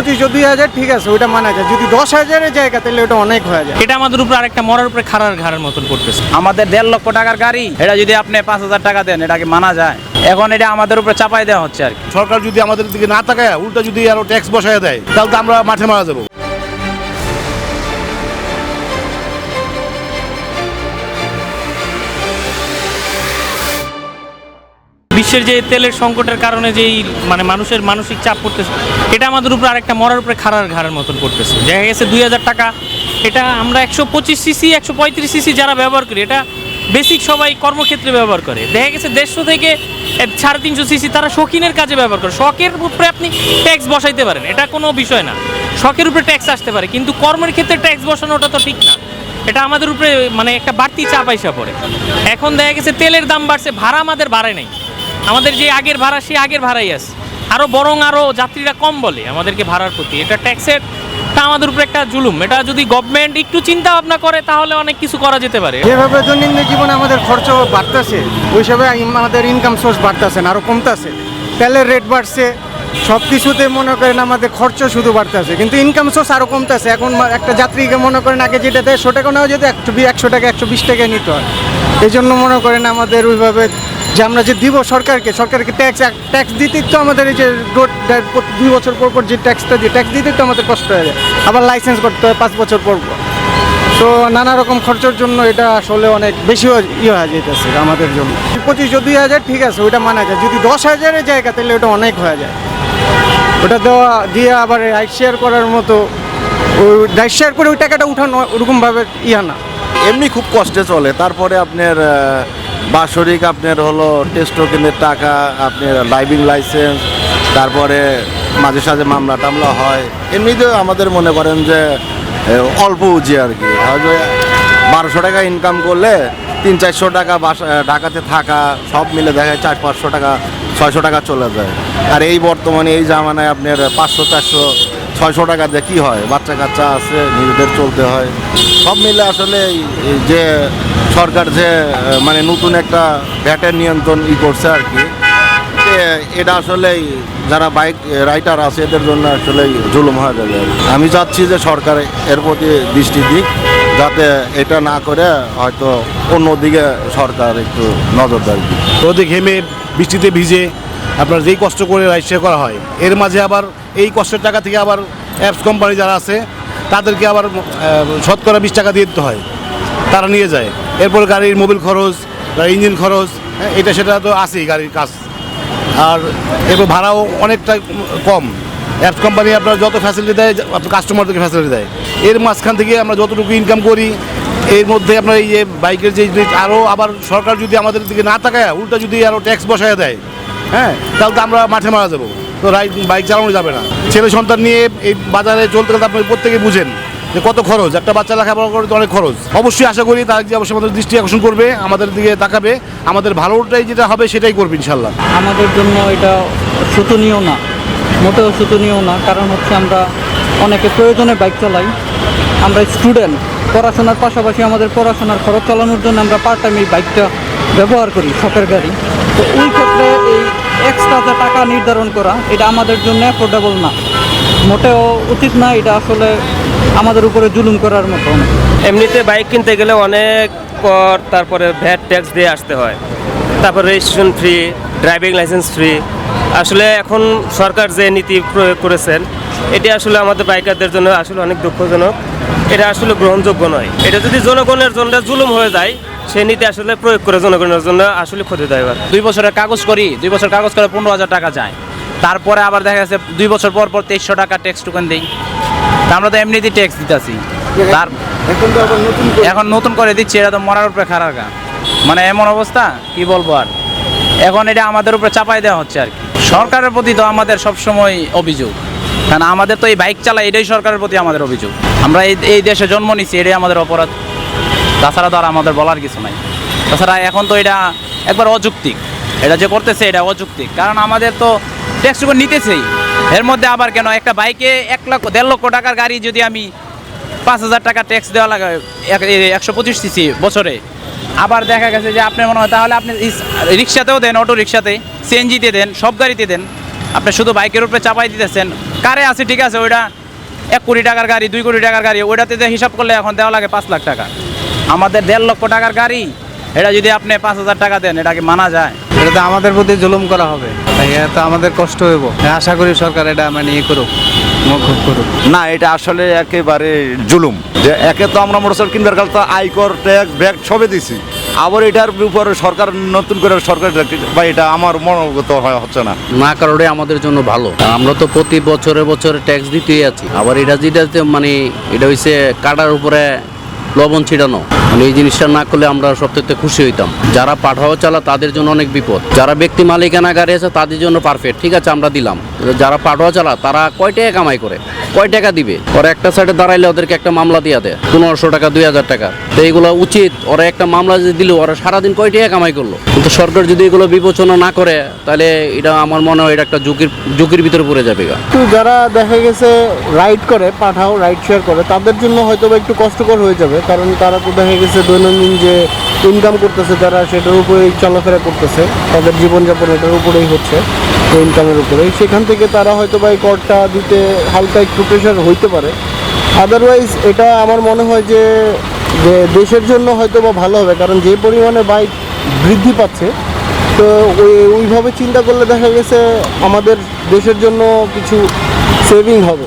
25-2000 ঠিক আছে, ওটা মানা যায়। যদি 10,000-এর জায়গা তাহলে ওটা অনেক হয়ে যায়। এটা আমাদের উপর আরেকটা মরার উপরে খাড়ার ঘাড়ের মতন করতেছে। আমাদের 1.5 লক্ষ টাকার গাড়ি, এটা যদি আপনি 5,000 টাকা দেন, এটা কি মানা যায়? এখন এটা আমাদের উপরে চাপাই দেওয়া হচ্ছে আর কি। সরকার যদি আমাদের দিকে না তাকায়, উল্টা যদি আরো ট্যাক্স বসায় দেয়, তাহলে তো আমরা মাঠে মারা যাবো। বিশ্বের যে তেলের সংকটের কারণে যেই মানুষের মানসিক চাপ পড়তেছে, এটা আমাদের উপর আরেকটা মরার উপরে খাড়ার ঘাড়ের মতন করতেছে। দেখা গেছে 2,000 টাকা, এটা আমরা 125 সিসি 135 সিসি যারা ব্যবহার করি, এটা বেসিক সবাই কর্মক্ষেত্রে ব্যবহার করে। দেখা গেছে 150 থেকে 350 সিসি তারা শৌখিনের কাজে ব্যবহার করে। শখের উপরে আপনি ট্যাক্স বসাইতে পারেন, এটা কোনো বিষয় না। শখের উপরে ট্যাক্স আসতে পারে, কিন্তু কর্মের ক্ষেত্রে ট্যাক্স বসানোটা তো ঠিক না। এটা আমাদের উপরে একটা বাড়তি চাপ আইসা পড়ে। এখন দেখা গেছে তেলের দাম বাড়ছে, ভাড়া আমাদের বাড়ে নাই। আমাদের যে আগের ভাড়া, সেই আগের ভাড়াই আছে। আরও বরং আরও যাত্রীরা কম বলে আমাদেরকে ভাড়ার প্রতি। এটা ট্যাক্সের আমাদের উপরে একটা জুলুম। এটা যদি গভর্নমেন্ট একটু চিন্তা ভাবনা করে তাহলে অনেক কিছু করা যেতে পারে। যেভাবে দৈনন্দিন জীবনে আমাদের খরচ বাড়তেছে, ওই হিসাবে আমাদের ইনকাম সোর্স বাড়তেছে না, আরও কমতেছে। তেলের রেট বাড়ছে, সব কিছুতে মনে করেন আমাদের খরচ শুধু বাড়তেছে, কিন্তু ইনকাম সোর্স আরও কমতেছে। এখন একটা যাত্রীকে মনে করেন আগে যেটা 150 টাকা নেওয়া যেত, 100 টাকা 120 টাকা নিতে হয়। এই জন্য মনে করেন আমাদের ওইভাবে যে আমরা যে দিব সরকারকে ট্যাক্স দিতেই তো আমাদের এই যে রোড 2 বছর পর যে ট্যাক্সটা দিয়ে ট্যাক্স দিতেই তো আমাদের কষ্ট হয়ে যায়। আবার লাইসেন্স করতে হয় 5 বছর পর। তো নানা রকম খরচের জন্য এটা আসলে অনেক বেশি হয়ে যেতেছে আমাদের জন্য। 25-2000 ঠিক আছে, ওটা মানা যায়। যদি 10,000-এর জায়গা তাহলে ওটা অনেক হয়ে যায়। ওটা দিয়ে আবার রাইড শেয়ার করার মতো, ওই রাইড শেয়ার করে ওই টাকাটা উঠানো ওরকমভাবে না। এমনি খুব কষ্টে চলে। তারপরে আপনার বাৎসরিক আপনার হলো টেস্ট টোকেনের টাকা, আপনার ড্রাইভিং লাইসেন্স, তারপরে মাঝে সাঝে মামলা টামলা হয়। এমনিতেও আমাদের মনে করেন যে অল্প উজি আর কি। 1200 টাকা ইনকাম করলে 300-400 টাকা ঢাকাতে থাকা সব মিলে দেখা যায় 400-500 টাকা 600 টাকা চলে যায়। আর এই বর্তমানে এই জামানায় আপনার 500-400-600 টাকা দিয়ে কী হয়? বাচ্চা কাচ্চা আছে, নিজেদের চলতে হয়। সব মিলে আসলে এই যে সরকার যে নতুন একটা ভ্যাটের নিয়ন্ত্রণ করছে আর কি, এটা আসলে যারা বাইক রাইডার আছে এদের জন্য আসলে জুলুম হয়ে যাবে। আমি চাচ্ছি যে সরকার এর প্রতি দৃষ্টি দিক, যাতে এটা না করে হয়তো অন্যদিকে সরকার একটু নজর দেয়। রোদে ঘেমে বৃষ্টিতে ভিজে আপনার যেই কষ্ট করে রাইড শেয়ার করা হয়, এর মাঝে আবার এই কষ্টের টাকা থেকে আবার অ্যাপস কোম্পানি যারা আছে তাদেরকে আবার 20% টাকা দিয়ে দিতে হয়, তারা নিয়ে যায়। এরপর গাড়ির মোবিল খরচ, গাড়ির ইঞ্জিন খরচ, এটা সেটা তো আছেই গাড়ির কাজ। আর এরপর ভাড়াও অনেকটা কম। অ্যাপস কোম্পানি আপনার যত ফ্যাসিলিটি দেয়, আপনার কাস্টমারদেরকে ফ্যাসিলিটি দেয়। এর মাঝখান থেকে আমরা যতটুকু ইনকাম করি, এর মধ্যে আপনার এই যে বাইকের যে আরও আবার সরকার যদি আমাদের দিকে না তাকায়, উল্টা যদি আরও ট্যাক্স বসায় দেয়, তাহলে তো আমরা মাঠে মারা যাবো। তো বাইক চালানো যাবে না। ছেলে সন্তান নিয়ে এই বাজারে চলতে গেলে আপনি প্রত্যেকে বুঝেন যে কত খরচ। একটা বাচ্চা লেখাপড়া করতে অনেক খরচ। অবশ্যই আশা করি তারা যে অবশ্যই আমাদের দৃষ্টি আকর্ষণ করবে, আমাদের দিকে তাকাবে, আমাদের ভালোটাই যেটা হবে সেটাই করবে ইনশাল্লাহ। আমাদের জন্য এটা শোচনীয় না, মোটেও শোচনীয় না। কারণ হচ্ছে আমরা অনেকে প্রয়োজনে বাইক চালাই। আমরা স্টুডেন্ট, পড়াশোনার পাশাপাশি আমাদের পড়াশোনার খরচ চালানোর জন্য আমরা পার্ট টাইম এই বাইকটা ব্যবহার করি, শখের গাড়ি। তো ওই ক্ষেত্রে এই এক্সট্রা যে টাকা নির্ধারণ করা, এটা আমাদের জন্য অ্যাফোর্ডেবল না, মোটেও উচিত না। এটা আসলে আমাদের উপরে জুলুম করার মতো। এমনিতে বাইক কিনতে গেলে অনেক কর, তারপরে ভ্যাট ট্যাক্স দিয়ে আসতে হয়, তারপর registration free, driving licence free. আসলে এখন সরকার যে নীতি প্রয়োগ করেছেন, এটি আসলে আমাদের বাইকারদের জন্য আসলে অনেক দুঃখজনক। এটা আসলে গ্রহণযোগ্য নয়। এটা যদি জনগণের জন্য জুলুম হয়ে যায়, সেই নীতি আসলে প্রয়োগ করে জনগণের জন্য আসলে ক্ষতিদায়ক। 2 বছরের কাগজ করি, 2 বছর কাগজ করে 15,000 টাকা যায়। তারপরে আবার দেখা যাচ্ছে 2 বছর পর 2300 টাকা ট্যাক্স টোকেন দিই। তা আমরা তো এমনিতেই ট্যাক্স দিতেছি, তার এখন নতুন করে দিচ্ছি। এটা তো মরার উপরে খাড়ার ঘা। এমন অবস্থা, কি বলবো আর। এখন এটা আমাদের উপরে চাপাই দেওয়া হচ্ছে আর কি। সরকারের প্রতি তো আমাদের সবসময় অভিযোগ, কারণ আমাদের তো এই বাইক চালাই, এটাই সরকারের প্রতি আমাদের অভিযোগ। আমরা এই দেশে জন্ম নিচ্ছি, এটাই আমাদের অপরাধ। তাছাড়া তো আর আমাদের বলার কিছু নাই। তাছাড়া এখন তো এটা একবার অযৌক্তিক, এটা যে করতেছে এটা অযৌক্তিক। কারণ আমাদের তো ট্যাক্স উপর নিতেছেই, এর মধ্যে আবার কেন একটা বাইকে 1.5 লক্ষ টাকার গাড়ি যদি আমি 5,000 টাকা ট্যাক্স দেওয়া লাগে 125 সিসি বছরে। আবার দেখা গেছে যে আপনি মনে হয় তাহলে আপনি রিক্সাতেও দেন, অটো রিক্সাতে, সিএনজিতে দেন, সব গাড়িতে দেন, আপনি শুধু বাইকের উপরে চাপাই দিতেছেন। কারে আছে ঠিক আছে, ওইটা 1 কোটি টাকার গাড়ি, 2 কোটি টাকার গাড়ি, ওইটাতে যে হিসাব করলে এখন দেওয়া লাগে 5 লাখ টাকা। আমাদের 1.5 লক্ষ টাকার গাড়ি, এটা যদি আপনি 5,000 টাকা দেন, এটা কি মানা যায়? এটা তো আমাদের প্রতি জুলুম করা হবে, তাই তো আমাদের কষ্ট হইব। আশা করি সরকার এটা মানে ইয়ে করুক, মকুব করুক। না, এটা আসলে একেবারে জুলুম। যে একে তো আমরা মোটরসাইকেল কিনবার কাল তো আয়কর ট্যাক্স ব্যাগ সবে দিছি, আবার এটার উপরে সরকার নতুন করে সরকার বা এটা আমার মনোগত হচ্ছে না। না কারণে আমাদের জন্য ভালো, আমরা তো প্রতি বছরে বছরে ট্যাক্স দিতেই আছি। আবার এটা যেটাতে মানে এটা হইছে কাটার উপরে লবণ ছিটানো, মানে এই জিনিসটা না করলে আমরা সবথেকে খুশি হইতাম। যারা পাঠাও চালা তাদের জন্য অনেক বিপদ, যারা ব্যক্তি মালিকানা গাড়ি আছে তাদের জন্য পারফেক্ট, ঠিক আছে আমরা দিলাম। যারা পাঠাও চালা তারা কয় টাকা কামাই করে, কয় টাকা দিবে? ওরা একটা সাইডে দাঁড়াইলে ওদেরকে একটা মামলা দিয়ে দেয় 1500 টাকা 2000 টাকা। তো এইগুলো উচিত, ওরা একটা মামলা যদি দিল ওরা সারাদিন কয় টাকা কামাই করলো। কিন্তু সরকার যদি এগুলো বিবেচনা না করে তাহলে এটা আমার মনে হয় এটা একটা ঝুঁকির ভিতরে পড়ে যাবে। তো যারা দেখা গেছে রাইড করে, পাঠাও রাইড শেয়ার করে, তাদের জন্য হয়তো বা একটু কষ্টকর হয়ে যাবে, কারণ তারা তো দেখা গেছে দৈনন্দিন যে ইনকাম করতেছে তারা সেটার উপরেই চলাফেরা করতেছে, তাদের জীবনযাপন এটার উপরেই হচ্ছে, ইনকামের উপরেই। সেখান থেকে তারা হয়তো বা এই করটা দিতে হালকা একটু প্রেশার হইতে পারে। আদারওয়াইজ এটা আমার মনে হয় যে দেশের জন্য হয়তো বা ভালো হবে, কারণ যে পরিমাণে বাইক বৃদ্ধি পাচ্ছে, তো ওইভাবে চিন্তা করলে দেখা গেছে আমাদের দেশের জন্য কিছু সেভিং হবে।